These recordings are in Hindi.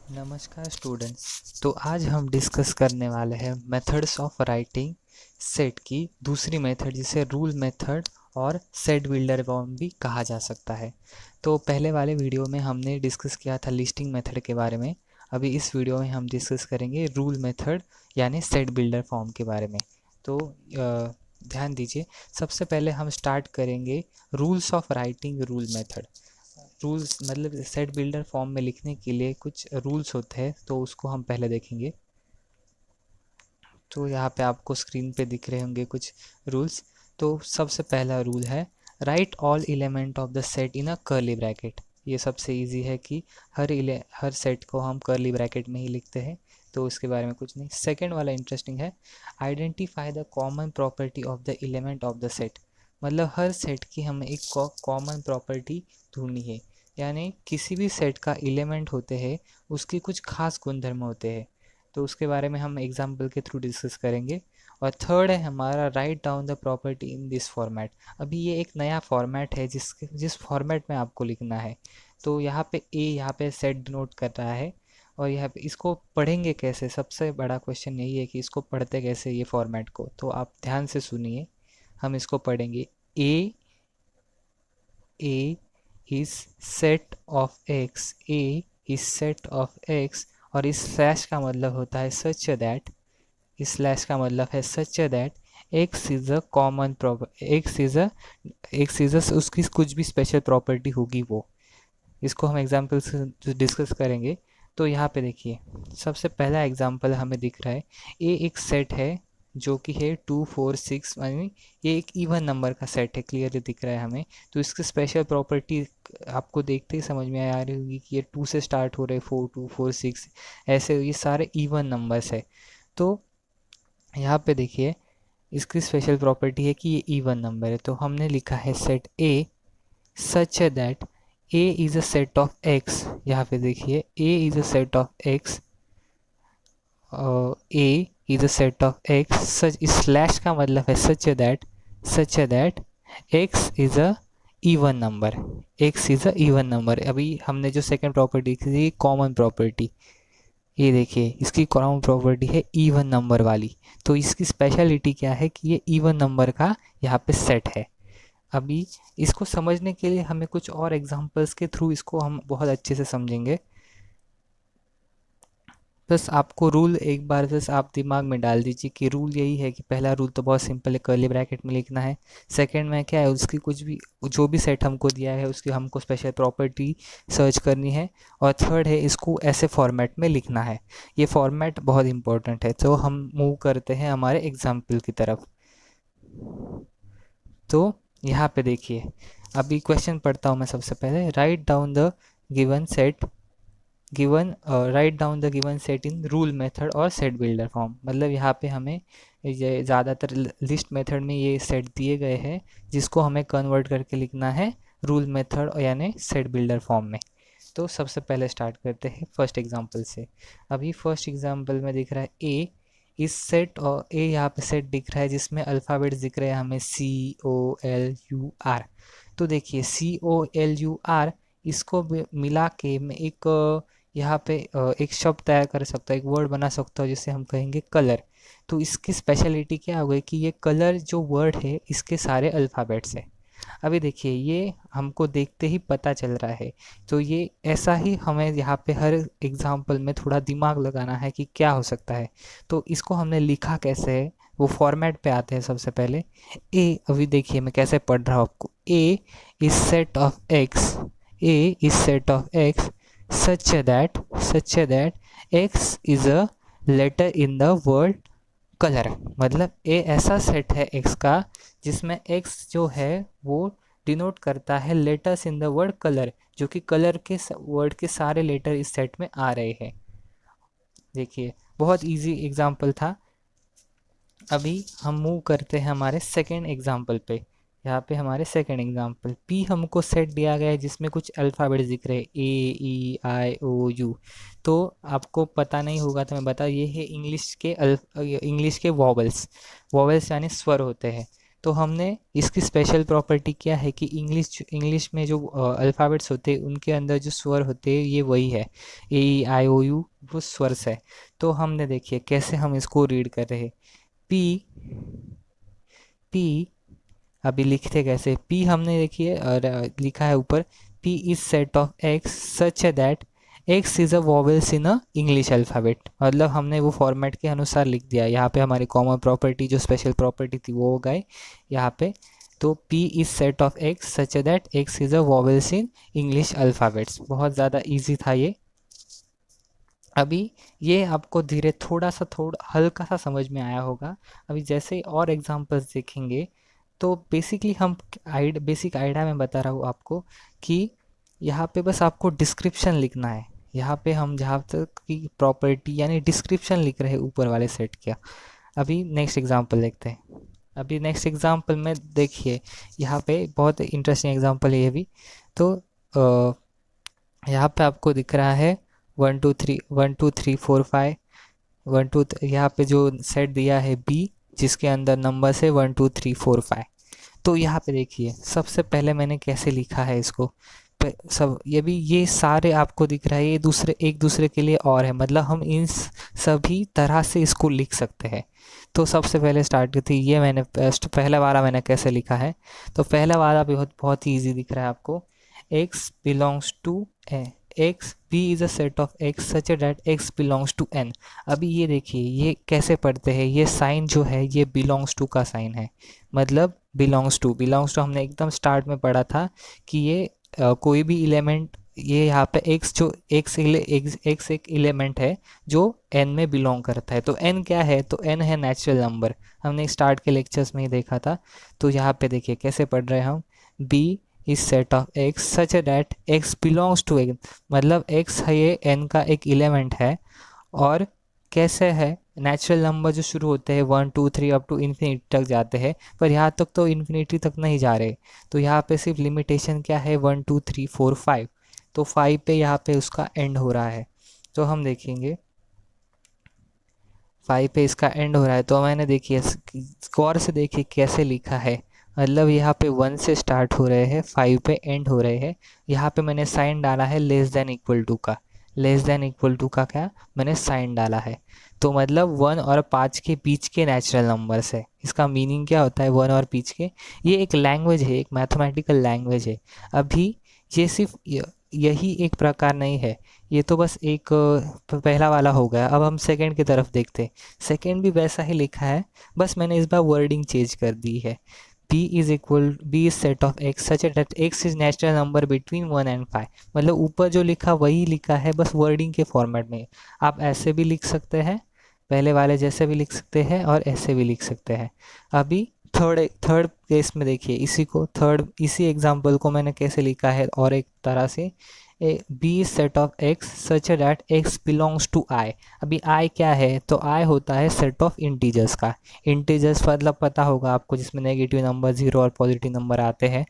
नमस्कार स्टूडेंट्स। तो आज हम डिस्कस करने वाले हैं मेथड्स ऑफ राइटिंग सेट की दूसरी मेथड, जिसे रूल मेथड और सेट बिल्डर फॉर्म भी कहा जा सकता है। तो पहले वाले वीडियो में हमने डिस्कस किया था लिस्टिंग मेथड के बारे में। अभी इस वीडियो में हम डिस्कस करेंगे रूल मेथड यानी सेट बिल्डर फॉर्म के बारे में। तो ध्यान दीजिए, सबसे पहले हम स्टार्ट करेंगे rules of writing rule method. Rules मतलब सेट बिल्डर फॉर्म में लिखने के लिए कुछ रूल्स होते हैं, तो उसको हम पहले देखेंगे। तो यहाँ पे आपको स्क्रीन पे दिख रहे होंगे कुछ रूल्स। तो सबसे पहला रूल है right all element of the set in a curly bracket. ये सबसे इजी है कि हर सेट को हम कर्ली ब्रैकेट में ही लिखते हैं, तो उसके बारे में कुछ नहीं। सेकंड वाला इंटरेस्टिंग है, identify the common property of the element of the set. मतलब हर सेट की हमें एक कॉमन प्रॉपर्टी ढूंढनी है, यानी किसी भी सेट का एलिमेंट होते हैं उसकी कुछ खास गुणधर्म होते हैं, तो उसके बारे में हम एग्जाम्पल के थ्रू डिस्कस करेंगे। और थर्ड है हमारा write down the property in this format. अभी ये एक नया फॉर्मेट है जिस फॉर्मेट में आपको लिखना है। तो यहाँ पे ए यहाँ पे सेट डिनोट कर रहा है, और यहाँ पे इसको पढ़ेंगे कैसे, सबसे बड़ा क्वेश्चन यही है कि इसको पढ़ते कैसे ये फॉर्मेट को। तो आप ध्यान से सुनिए, हम इसको पढ़ेंगे। A is set of X, A is set of X, और इस स्लैश का मतलब होता है सच दैट, इस स्लैश का मतलब है such that X is a common proper, x is उसकी कुछ भी स्पेशल प्रॉपर्टी होगी वो। इसको हम एग्जाम्पल से डिस्कस करेंगे। तो यहाँ पे देखिए, सबसे पहला एग्जाम्पल हमें दिख रहा है। ए एक सेट है जो कि है 2 4 6, यानी ये एक इवन नंबर का सेट है, क्लियरली दिख रहा है हमें। तो इसकी स्पेशल प्रॉपर्टी आपको देखते ही समझ में आ रही होगी कि ये 2 से स्टार्ट हो रहे, 4 2 4 6, ऐसे ये सारे इवन नंबर्स है। तो यहाँ पे देखिए, इसकी स्पेशल प्रॉपर्टी है कि ये इवन नंबर है। तो हमने लिखा है set A such that A is a set of X. यहाँ पे देखिए, A is a set of X, A is a set of x such, इस स्लैश का मतलब है such that X is a even number, X is a even number. अभी हमने जो सेकंड प्रॉपर्टी थी कॉमन प्रॉपर्टी, ये देखिए इसकी कॉमन प्रॉपर्टी है इवन नंबर वाली। तो इसकी स्पेशलिटी क्या है कि ये इवन नंबर का यहाँ पे सेट है। अभी इसको समझने के लिए हमें कुछ और एग्जांपल्स के थ्रू इसको हम बहुत अच्छे से समझेंगे। बस आपको रूल एक बार बस आप दिमाग में डाल दीजिए कि रूल यही है कि पहला रूल तो बहुत सिंपल है, कर्ली ब्रैकेट में लिखना है। सेकंड में क्या है, उसकी कुछ भी जो भी सेट हमको दिया है उसकी हमको स्पेशल प्रॉपर्टी सर्च करनी है। और थर्ड है, इसको ऐसे फॉर्मेट में लिखना है। ये फॉर्मेट बहुत इंपॉर्टेंट है। तो हम मूव करते हैं हमारे एग्जाम्पल की तरफ। तो यहाँ पे देखिए, अभी क्वेश्चन पढ़ता हूँ मैं सबसे पहले। Write down the given set, given write down the given set in rule method और सेट बिल्डर फॉर्म। मतलब यहाँ पे हमें ये ज़्यादातर लिस्ट मेथड में ये सेट दिए गए हैं जिसको हमें कन्वर्ट करके लिखना है रूल मेथड यानी सेट बिल्डर फॉर्म में। तो सबसे पहले स्टार्ट करते हैं फर्स्ट एग्जांपल से। अभी फर्स्ट एग्जांपल में दिख रहा है ए इस सेट, और ए यहाँ पे सेट दिख रहा है जिसमें अल्फ़ाबेट्स दिख रहे हैं हमें COLUR। तो देखिए COLUR, इसको मिला के मैं एक यहाँ पे एक शब्द तैयार कर सकता हूँ, एक वर्ड बना सकता हूँ जिसे हम कहेंगे कलर। तो इसकी स्पेशलिटी क्या हो गई कि ये कलर जो वर्ड है इसके सारे अल्फ़ाबेट्स है। अभी देखिए, ये हमको देखते ही पता चल रहा है। तो ये ऐसा ही हमें यहाँ पे हर एग्जाम्पल में थोड़ा दिमाग लगाना है कि क्या हो सकता है। तो इसको हमने लिखा कैसे है, वो फॉर्मेट पे आते हैं सबसे पहले। ए, अभी देखिए मैं कैसे पढ़ रहा हूँ आपको। A is set of X, A is set of x such that X is a letter in the word colour. मतलब ए ऐसा सेट है एक्स का जिसमें एक्स जो है वो डिनोट करता है letters in the word colour, जो कि कलर के वर्ड के सारे लेटर इस सेट में आ रहे हैं। देखिए, बहुत इजी एग्जांपल था। अभी हम मूव करते हैं हमारे सेकेंड एग्जांपल पे। यहाँ पे हमारे सेकेंड एग्जांपल पी हमको सेट दिया गया है जिसमें कुछ अल्फ़ाबेट्स दिख रहे हैं A E I O U। तो आपको पता नहीं होगा तो मैं बता, ये है इंग्लिश के वॉवल्स, वॉवल्स यानी स्वर होते हैं। तो हमने इसकी स्पेशल प्रॉपर्टी क्या है कि इंग्लिश में जो अल्फ़ाबेट्स होते हैं उनके अंदर जो स्वर होते हैं ये वही है, ए ई आई ओ यू, वो स्वर है। तो हमने देखिए कैसे हम इसको रीड कर रहे हैं। पी पी अभी लिखते कैसे, पी हमने देखिए लिखा है ऊपर, P is set of x such that X is a vowels in a English alphabet, मतलब हमने वो फॉर्मेट के अनुसार लिख दिया। यहाँ पे हमारी कॉमन प्रॉपर्टी जो स्पेशल प्रॉपर्टी थी वो हो गई यहाँ पे। तो P is set of x such that X is a vowels in English alphabets. बहुत ज़्यादा ईजी था ये। अभी ये आपको धीरे थोड़ा हल्का सा समझ में आया होगा। अभी जैसे ही और एग्जांपल्स देखेंगे तो बेसिकली हम बेसिक आइडिया में बता रहा हूँ आपको कि यहाँ पे बस आपको डिस्क्रिप्शन लिखना है। यहाँ पे हम जहाँ तक की प्रॉपर्टी यानी डिस्क्रिप्शन लिख रहे हैं ऊपर वाले सेट का। अभी नेक्स्ट एग्जांपल देखते हैं। अभी नेक्स्ट एग्जांपल में देखिए, यहाँ पे बहुत इंटरेस्टिंग एग्जांपल है ये भी। तो यहाँ पे आपको दिख रहा है 1 2 3 यहाँ पे जो सेट दिया है बी, जिसके अंदर नंबर है 1 2 3 4 5। तो यहाँ पे देखिए सबसे पहले मैंने कैसे लिखा है इसको। सब ये भी, ये सारे आपको दिख रहा है, ये दूसरे एक दूसरे के लिए और है, मतलब हम इन सभी तरह से इसको लिख सकते हैं। तो सबसे पहले स्टार्ट की थी ये मैंने पहला वाला मैंने कैसे लिखा है। तो पहला वाला भी बहुत ही ईजी दिख रहा है आपको। x belongs to A, x v is a set of x such that x belongs to n। अभी ये देखिए ये कैसे पढ़ते हैं, ये साइन जो है ये बिलोंग्स टू का साइन है, मतलब बिलोंग्स टू हमने एकदम स्टार्ट में पढ़ा था कि ये कोई भी एलिमेंट, ये यहाँ पे x जो x एक एलिमेंट है जो n में बिलोंग करता है। तो n क्या है, तो n है नेचुरल नंबर, हमने स्टार्ट के लेक्चर्स में ही देखा था। तो यहाँ पे देखिए कैसे पढ़ रहे हैं हम, b is set of x such that x belongs to n, मतलब x है ये n का एक एलिमेंट है। और कैसे है, नेचुरल नंबर जो शुरू होते हैं 1 2 3 अप टू इन्फिनिटी तक जाते हैं, पर यहाँ तक तो इन्फिनिटी तक नहीं जा रहे। तो यहाँ पे सिर्फ लिमिटेशन क्या है 1 2 3 4 5। तो 5 पे यहाँ पे उसका एंड हो रहा है। तो हम देखेंगे 5 पे इसका एंड हो रहा है। तो मैंने देखिए गौर से देखिए कैसे लिखा है, मतलब यहाँ पे 1 से स्टार्ट हो रहे हैं 5 पे एंड हो रहे हैं। यहाँ पे मैंने साइन डाला है लेस देन इक्वल टू का, लेस देन इक्वल टू का क्या मैंने साइन डाला है। तो मतलब 1 और 5 के बीच के नेचुरल नंबर्स है। इसका मीनिंग क्या होता है 1 और 5 के, ये एक लैंग्वेज है, एक मैथमेटिकल लैंग्वेज है। अभी ये सिर्फ यही एक प्रकार नहीं है, ये तो बस एक पहला वाला हो गया। अब हम सेकंड की तरफ देखते हैं। सेकंड भी वैसा ही लिखा है, बस मैंने इस बार वर्डिंग चेंज कर दी है। b is set of x such that x is natural number between 1 and 5, मतलब ऊपर जो लिखा वही लिखा है, बस वर्डिंग के फॉर्मेट में। आप ऐसे भी लिख सकते हैं, पहले वाले जैसे भी लिख सकते हैं, और ऐसे भी लिख सकते हैं। अभी थर्ड केस में देखिए, इसी एग्जांपल को मैंने कैसे लिखा है और एक तरह से, B set of x such that x belongs to I. अभी आई क्या है, तो आई होता है सेट ऑफ इंटीजर्स का। इंटीजर्स मतलब पता होगा आपको, जिसमें नेगेटिव नंबर 0 और पॉजिटिव नंबर आते हैं,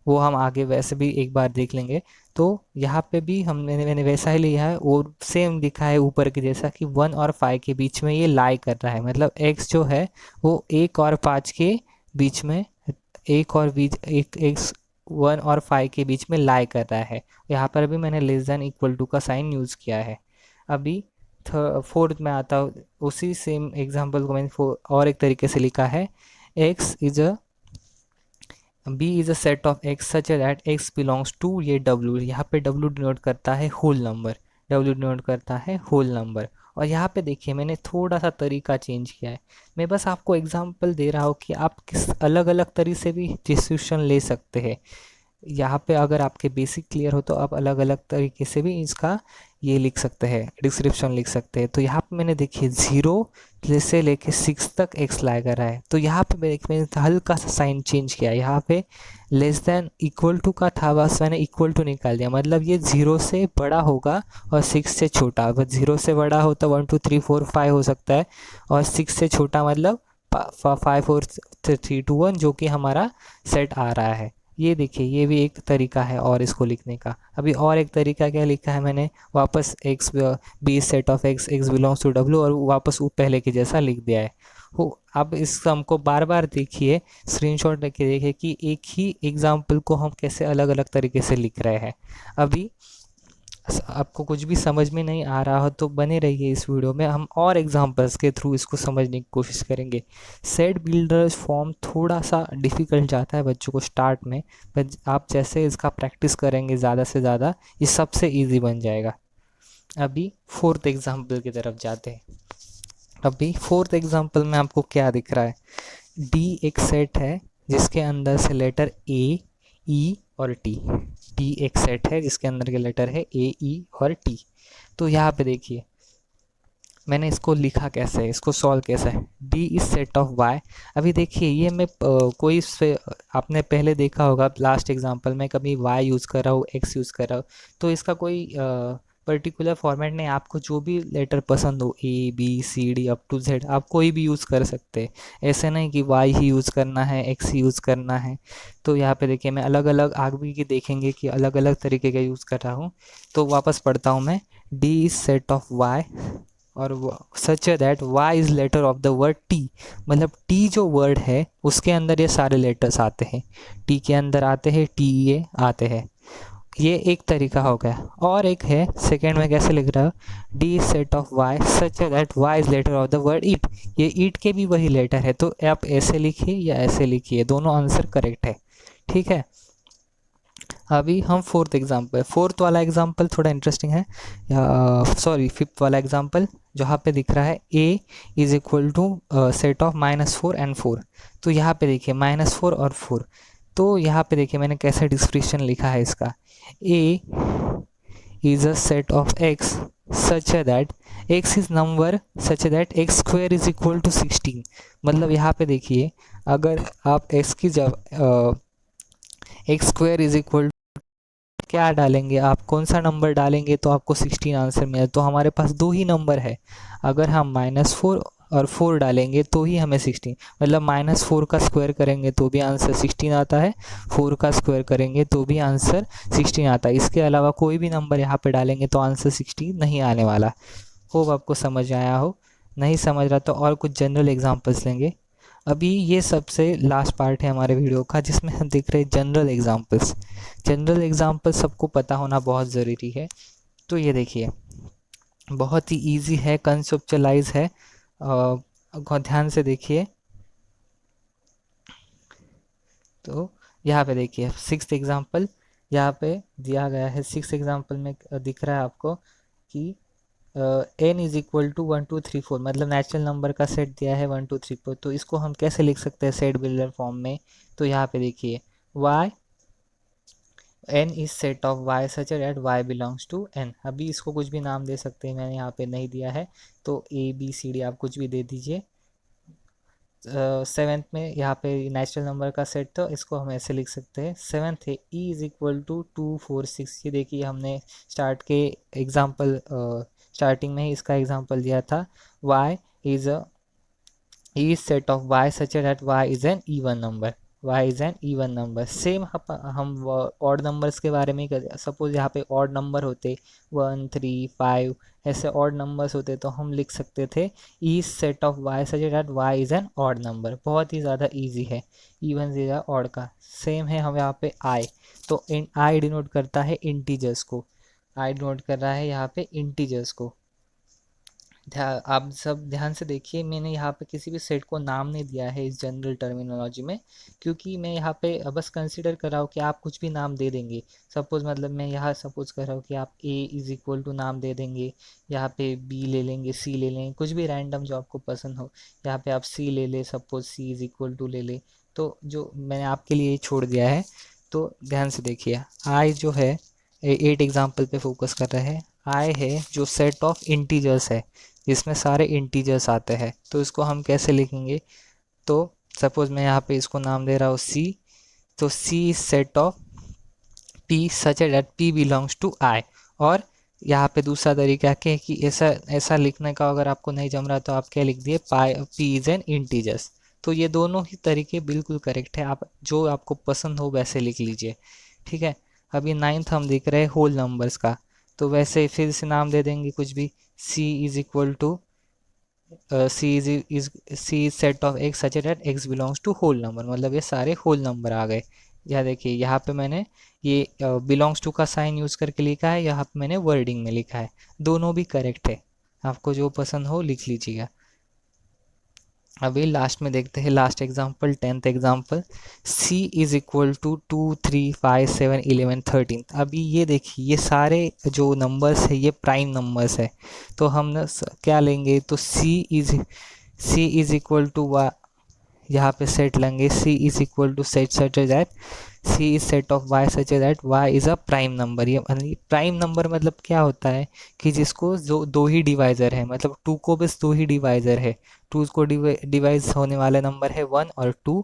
वो हम आगे वैसे भी एक बार देख लेंगे। तो यहाँ पे भी मैंने वैसा ही लिया है, और सेम लिखा है ऊपर के जैसा कि 1 और 5 के बीच में ये लाई कर रहा है, मतलब x जो है वो 1 और 5 के बीच में, एक और बीच एक x 1 और 5 के बीच में लाई कर रहा है। यहाँ पर भी मैंने लेस देन इक्वल टू का साइन यूज़ किया है। अभी फोर्थ में आता हूँ, उसी सेम एग्जाम्पल को मैंने और एक तरीके से लिखा है, b is a set of x such that x belongs to ये w, यहाँ पे w डिनोट करता है होल नंबर, w डिनोट करता है होल नंबर। और यहाँ पे देखिए मैंने थोड़ा सा तरीका चेंज किया है, मैं बस आपको एग्जांपल दे रहा हूँ कि आप किस अलग अलग तरीके से भी डिस्क्रिप्शन ले सकते हैं। यहाँ पे अगर आपके बेसिक क्लियर हो तो आप अलग अलग तरीके से भी इसका ये लिख सकते हैं, डिस्क्रिप्शन लिख सकते हैं। तो यहाँ पे मैंने देखिए 0 से लेके 6 तक एक्स ला कर रहा है, तो यहाँ पे मैंने हल्का सा साइन चेंज किया। यहाँ पे लेस देन इक्वल टू का था, बस मैंने इक्वल टू निकाल दिया, मतलब ये 0 से बड़ा होगा और 6 से छोटा। अगर 0 से बड़ा हो तो 1 2 3 4 5 हो सकता है, और 6 से छोटा मतलब 5 4 3 2 1, जो कि हमारा सेट आ रहा है। ये देखिए ये भी एक तरीका है और इसको लिखने का। अभी और एक तरीका क्या लिखा है मैंने, वापस x B set of x belongs to W, और वापस वो पहले के जैसा लिख दिया है। हो। अब इस सम को बार बार देखिए, स्क्रीनशॉट लेके देखिए कि एक ही एग्जाम्पल को हम कैसे अलग अलग तरीके से लिख रहे हैं। अभी आपको कुछ भी समझ में नहीं आ रहा हो तो बने रहिए इस वीडियो में, हम और एग्जांपल्स के थ्रू इसको समझने की कोशिश करेंगे। सेट बिल्डर्स फॉर्म थोड़ा सा डिफ़िकल्ट जाता है बच्चों को स्टार्ट में, पर आप जैसे इसका प्रैक्टिस करेंगे ज़्यादा से ज़्यादा, ये सबसे इजी बन जाएगा। अभी फोर्थ एग्जांपल की तरफ जाते हैं। अभी फोर्थ एग्जांपल में आपको क्या दिख रहा है? डी एक सेट है जिसके अंदर से लेटर ए, ई और टी। डी एक सेट है जिसके अंदर के लेटर है ए, ई और टी। तो यहाँ पे देखिए मैंने इसको लिखा कैसे है, इसको सॉल्व कैसे है। D is set of Y. अभी देखिए ये मैं कोई आपने पहले देखा होगा लास्ट एग्जांपल में, कभी वाई यूज़ कर रहा हूँ, एक्स यूज़ कर रहा हूँ, तो इसका कोई पर्टिकुलर फॉर्मेट नहीं, आपको जो भी लेटर पसंद हो, A B C D up to Z, आप कोई भी यूज़ कर सकते हैं। ऐसे नहीं कि वाई ही यूज़ करना है, एक्स ही यूज़ करना है। तो यहाँ पे देखिए मैं अलग अलग आगे की देखेंगे कि अलग अलग तरीके का यूज़ कर रहा हूँ। तो वापस पढ़ता हूँ मैं। D is set of Y और such that Y is letter of the word T. मतलब टी जो वर्ड है उसके अंदर ये सारे लेटर्स आते हैं, टी के अंदर आते हैं, टी ए आते हैं। ये एक तरीका हो गया। और एक है सेकेंड में कैसे लिख रहा है, D is set of Y such that Y is letter of the word eat. ये ईट के भी वही लेटर है, तो आप ऐसे लिखिए या ऐसे लिखिए, दोनों आंसर करेक्ट है। ठीक है। अभी हम फोर्थ एग्जाम्पल, फोर्थ वाला एग्जाम्पल थोड़ा इंटरेस्टिंग है, सॉरी फिफ्थ वाला एग्जाम्पल जहाँ पे दिख रहा है A is equal to set of -4 and 4। तो यहाँ पे देखिए -4 और 4। तो यहाँ पे देखिए मैंने कैसे डिस्क्रिप्शन लिखा है इसका। A is a set of x such that X is number such that X square is equal to 16। मतलब यहाँ पे देखिए अगर आप एक्स की जब एक्स स्क्वायर इज इक्वल क्या डालेंगे, आप कौन सा नंबर डालेंगे तो आपको 16 आंसर मिले। तो हमारे पास दो ही नंबर है, अगर हम -4 और 4 डालेंगे तो ही हमें 16, मतलब -4 का स्क्वायर करेंगे तो भी आंसर 16 आता है, 4 का स्क्वायर करेंगे तो भी आंसर 16 आता है। इसके अलावा कोई भी नंबर यहाँ पे डालेंगे तो आंसर 16 नहीं आने वाला। होप आपको समझ आया हो। नहीं समझ रहा तो और कुछ जनरल एग्जांपल्स लेंगे। अभी ये सबसे लास्ट पार्ट है हमारे वीडियो का जिसमें हम देख रहे हैं जनरल एग्जांपल्स। जनरल एग्जांपल सबको पता होना बहुत ज़रूरी है। तो ये देखिए बहुत ही इजी है, कंसेप्चुअलाइज है, ध्यान से देखिए। तो यहाँ पे देखिए सिक्स्थ एग्जांपल यहाँ पे दिया गया है। सिक्स्थ एग्जांपल में दिख रहा है आपको कि n इज इक्वल टू 1 2 3 4, मतलब नेचुरल नंबर का सेट दिया है 1 2 3 4। तो इसको हम कैसे लिख सकते हैं सेट बिल्डर फॉर्म में? तो यहाँ पे देखिए y n is set of y such that y belongs to n। अभी इसको कुछ भी नाम दे सकते हैं, मैंने यहाँ पे नहीं दिया है, तो a b c d आप कुछ भी दे दीजिए। सेवेंथ में यहाँ पे नेचुरल नंबर का सेट, तो इसको हम ऐसे लिख सकते हैं। सेवेंथ है e इज इक्वल टू 2 4 6। ये देखिए हमने स्टार्ट के एग्जाम्पल स्टार्टिंग में ही इसका एग्जाम्पल दिया था। y is a E set of y such that y is N even number, y is N even number. Same हम ऑड नंबर्स के बारे में ही कर, सपोज यहाँ पे ऑड नंबर होते 1 3 5, ऐसे ऑड नंबर्स होते तो हम लिख सकते थे E set of y such that y is an odd number. बहुत ही ज़्यादा इजी है इवन से ज़्यादा ऑड का। सेम है हम यहाँ पे i, तो इन i डिनोट करता है इंटीजर्स को, i डिनोट कर रहा है यहाँ पे इंटीजर्स को। आप सब ध्यान से देखिए, मैंने यहाँ पे किसी भी सेट को नाम नहीं दिया है इस जनरल टर्मिनोलॉजी में, क्योंकि मैं यहाँ पे बस कंसीडर कर रहा हूँ कि आप कुछ भी नाम दे देंगे। सपोज़ मतलब मैं यहाँ सपोज़ कर रहा हूँ कि आप a इज़ इक्वल टू नाम दे देंगे, यहाँ पे b ले लेंगे, c ले लेंगे, कुछ भी रैंडम जो आपको पसंद हो। यहाँ पे आप c ले ले, suppose c is equal to ले ले। तो जो मैंने आपके लिए छोड़ दिया है, तो ध्यान से देखिए i जो है 8 एग्जाम्पल पे फोकस कर रहे हैं। i है जो सेट ऑफ इंटीजर्स है जिसमें सारे इंटीजर्स आते हैं। तो इसको हम कैसे लिखेंगे? तो सपोज मैं यहाँ पे इसको नाम दे रहा हूँ c, तो c is set of p such that p belongs to i। और यहाँ पे दूसरा तरीका क्या है कि ऐसा ऐसा लिखने का, अगर आपको नहीं जम रहा तो आप क्या लिख दिए, p इज एन इंटीजर्स। तो ये दोनों ही तरीके बिल्कुल करेक्ट है, आप जो आपको पसंद हो वैसे लिख लीजिए। ठीक है। अभी नाइन्थ हम देख रहे हैं होल नंबर्स का, तो वैसे फिर से नाम दे देंगे कुछ भी, c is equal to C is set of x such that x belongs to whole number, मतलब ये सारे होल नंबर आ गए। यह देखिए यहाँ पे मैंने ये बिलोंग्स टू का साइन यूज़ करके लिखा है, यहाँ पे मैंने वर्डिंग में लिखा है, दोनों भी करेक्ट है। आपको जो पसंद हो लिख लीजिएगा। अभी लास्ट में देखते हैं last example, 10th example. c is equal to 2 3 5 7 11 13। अभी ये देखिए ये सारे जो नंबर्स है ये प्राइम नंबर्स है, तो हम ना क्या लेंगे, तो c इज इक्वल टू यहाँ पे सेट लेंगे, c is equal to set such that C is set of Y such that Y is a prime number. ये प्राइम नंबर मतलब क्या होता है कि जिसको जो दो ही डिवाइज़र है, मतलब टू को बस दो ही डिवाइज़र है, टू को डिवाइज होने वाले नंबर है 1 और 2,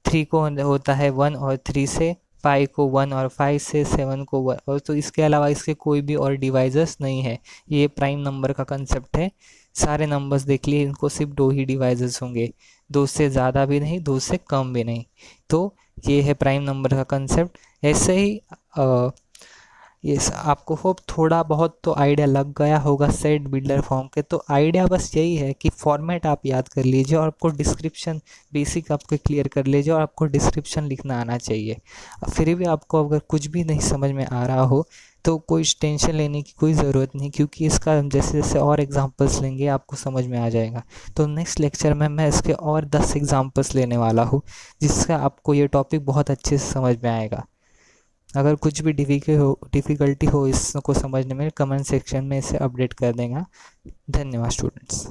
3 को होता है 1 और 3 से, 5 को 1 और 5 से, 7 को 1 और, तो इसके अलावा इसके कोई भी और डिवाइजर्स नहीं है। ये प्राइम नंबर का कंसेप्ट है। सारे नंबर्स देख लिए, इनको सिर्फ दो ही डिवाइजर्स होंगे, दो से ज़्यादा भी नहीं, दो से कम भी नहीं। तो ये है प्राइम नंबर का कंसेप्ट। ऐसे ही ये आपको होप थोड़ा बहुत तो आइडिया लग गया होगा सेट बिल्डर फॉर्म के। तो आइडिया बस यही है कि फॉर्मेट आप याद कर लीजिए और आपको डिस्क्रिप्शन बेसिक आपको क्लियर कर लीजिए और आपको डिस्क्रिप्शन लिखना आना चाहिए। फिर भी आपको अगर कुछ भी नहीं समझ में आ रहा हो तो कोई टेंशन लेने की कोई ज़रूरत नहीं, क्योंकि इसका जैसे जैसे और एग्जांपल्स लेंगे आपको समझ में आ जाएगा। तो नेक्स्ट लेक्चर में मैं इसके और 10 एग्जांपल्स लेने वाला हूँ, जिससे आपको ये टॉपिक बहुत अच्छे से समझ में आएगा। अगर कुछ भी डिफ़िकल्टी हो इसको समझने में, कमेंट सेक्शन में इसे अपडेट कर देगा। धन्यवाद स्टूडेंट्स।